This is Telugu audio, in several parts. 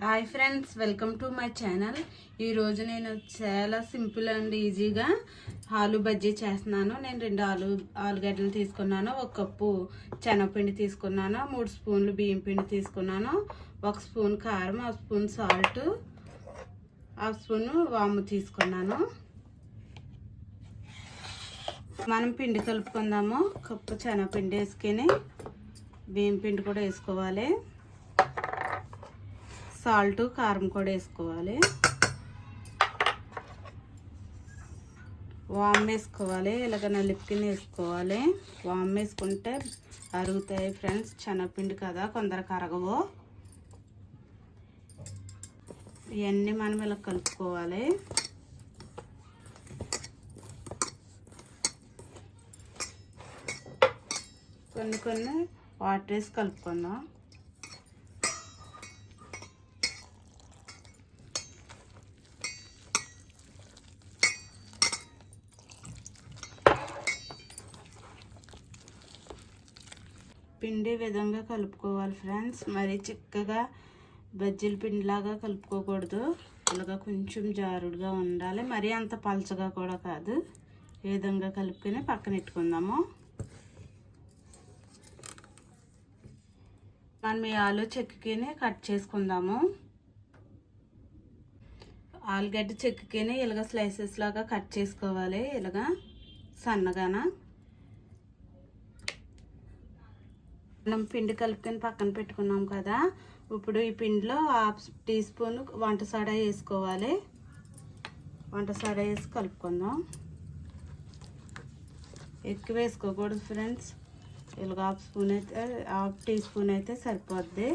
Hi friends, welcome to my channel. ఈరోజు నేను చాలా సింపుల్ అండ్ ఈజీగా ఆలు బజ్జీ చేస్తున్నాను. నేను 2 ఆలుగడ్డలు తీసుకున్నాను, 1 కప్పు శనగపిండి తీసుకున్నాను, 3 స్పూన్లు బియ్యం పిండి తీసుకున్నాను, 1 స్పూన్ కారం, 1 స్పూన్ సాల్ట్, 1 స్పూన్ వాము తీసుకున్నాను. మనం పిండి కలుపుకుందాము. కప్పు శనగపిండి వేసుకొని బియ్యం పిండి కూడా వేసుకోవాలి. సాల్ట్, కారం కూడా వేసుకోవాలి. వామ్ వేసుకోవాలి. ఇలాగ నలుపుకిని వేసుకోవాలి. వామ్ వేసుకుంటే అరుగుతాయి ఫ్రెండ్స్. శనగపిండి కదా, కొందరికి అరగవు. ఇవన్నీ మనం ఇలా కలుపుకోవాలి. కొన్ని వాటర్ వేసి కలుపుకుందాం. పిండి విధంగా కలుపుకోవాలి ఫ్రెండ్స్. మరి చిక్కగా బజ్జీల పిండిలాగా కలుపుకోకూడదు. ఇలాగా కొంచెం జారుడుగా ఉండాలి, మరీ అంత పలచగా కూడా కాదు. ఈ విధంగా కలుపుకొని పక్కన పెట్టుకుందాము. మనం ఈ ఆలు చెక్కుకొని కట్ చేసుకుందాము. ఆలుగడ్డ చెక్కుకొని ఇలాగ స్లైసెస్ లాగా కట్ చేసుకోవాలి. ఇలాగా సన్నగాన మనం పిండి కలుపుకొని పక్కన పెట్టుకున్నాం కదా. ఇప్పుడు ఈ పిండిలో 1/2 టీ స్పూన్ వంట సోడా వేసుకోవాలి. వంట సోడా వేసి కలుపుకుందాం. ఎక్కువ వేసుకోకూడదు ఫ్రెండ్స్. ఇలాగ 1/2 టీ స్పూన్ అయితే సరిపోద్ది.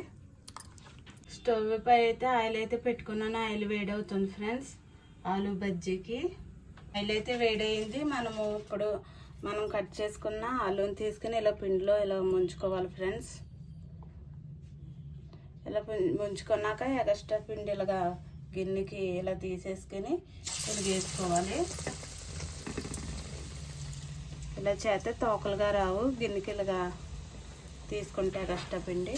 స్టవ్ పై అయితే ఆయిల్ అయితే పెట్టుకున్నాను. ఆయిల్ వేడవుతుంది ఫ్రెండ్స్. ఆలు బజ్జీకి ఆయిల్ అయితే వేడయింది. మనం కట్ చేసుకున్న ఆలుని తీసుకుని ఇలా పిండిలో ఇలా ముంచుకోవాలి ఫ్రెండ్స్. ఇలా ముంచుకున్నాక ఎక్స్ట్రా పిండి ఇలాగా గిన్నెకి ఇలా తీసేసుకొని ఇలా వేసుకోవాలి. ఇలా చేస్తే తోకలుగా రావు. గిన్నెకి ఇలాగా తీసుకుంటే ఎక్స్ట్రా పిండి.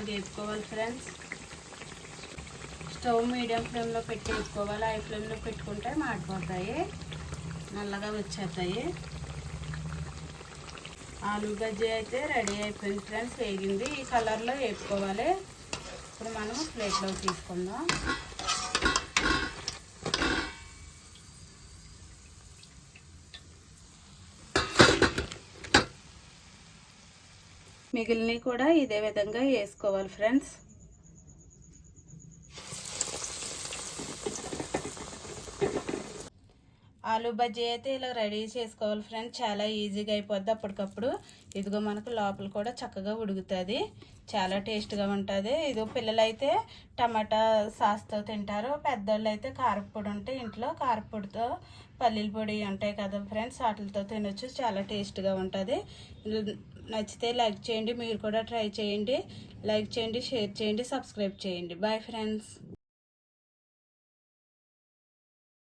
వేసుకోవాలి ఫ్రెండ్స్. స్టవ్ మీడియం ఫ్లేమ్లో పెట్టి వేసుకోవాలి. హై ఫ్లేమ్లో పెట్టుకుంటే మాడిపోతాయి, నల్లగా వచ్చేస్తాయి. ఆలు బజ్జీ అయితే రెడీ అయిపోయింది ఫ్రెండ్స్. వేగింది. ఈ కలర్లో వేసుకోవాలి. ఇప్పుడు మనం ప్లేట్లో తీసుకుందాం. మిగిలినవి కూడా ఇదే విధంగా వేసుకోవాలి ఫ్రెండ్స్. ఆలు బజ్జీ అయితే ఇలా రెడీ చేసుకోవాలి ఫ్రెండ్స్. చాలా ఈజీగా అయిపోద్ది అప్పటికప్పుడు. ఇదిగో మనకు లోపల కూడా చక్కగా ఉడుకుతుంది. చాలా టేస్ట్గా ఉంటుంది. ఇదిగో పిల్లలైతే టమాటా సాస్తో తింటారు. పెద్దోళ్ళు అయితే కారపొడి ఉంటే ఇంట్లో కారపొడితో, పల్లీల పొడి ఉంటాయి కదా ఫ్రెండ్స్, వాటితో తినొచ్చు. చాలా టేస్ట్గా ఉంటుంది. నచ్చితే లైక్ చేయండి. మీరు కూడా ట్రై చేయండి. లైక్ చేయండి, షేర్ చేయండి, సబ్స్క్రైబ్ చేయండి. Bye friends.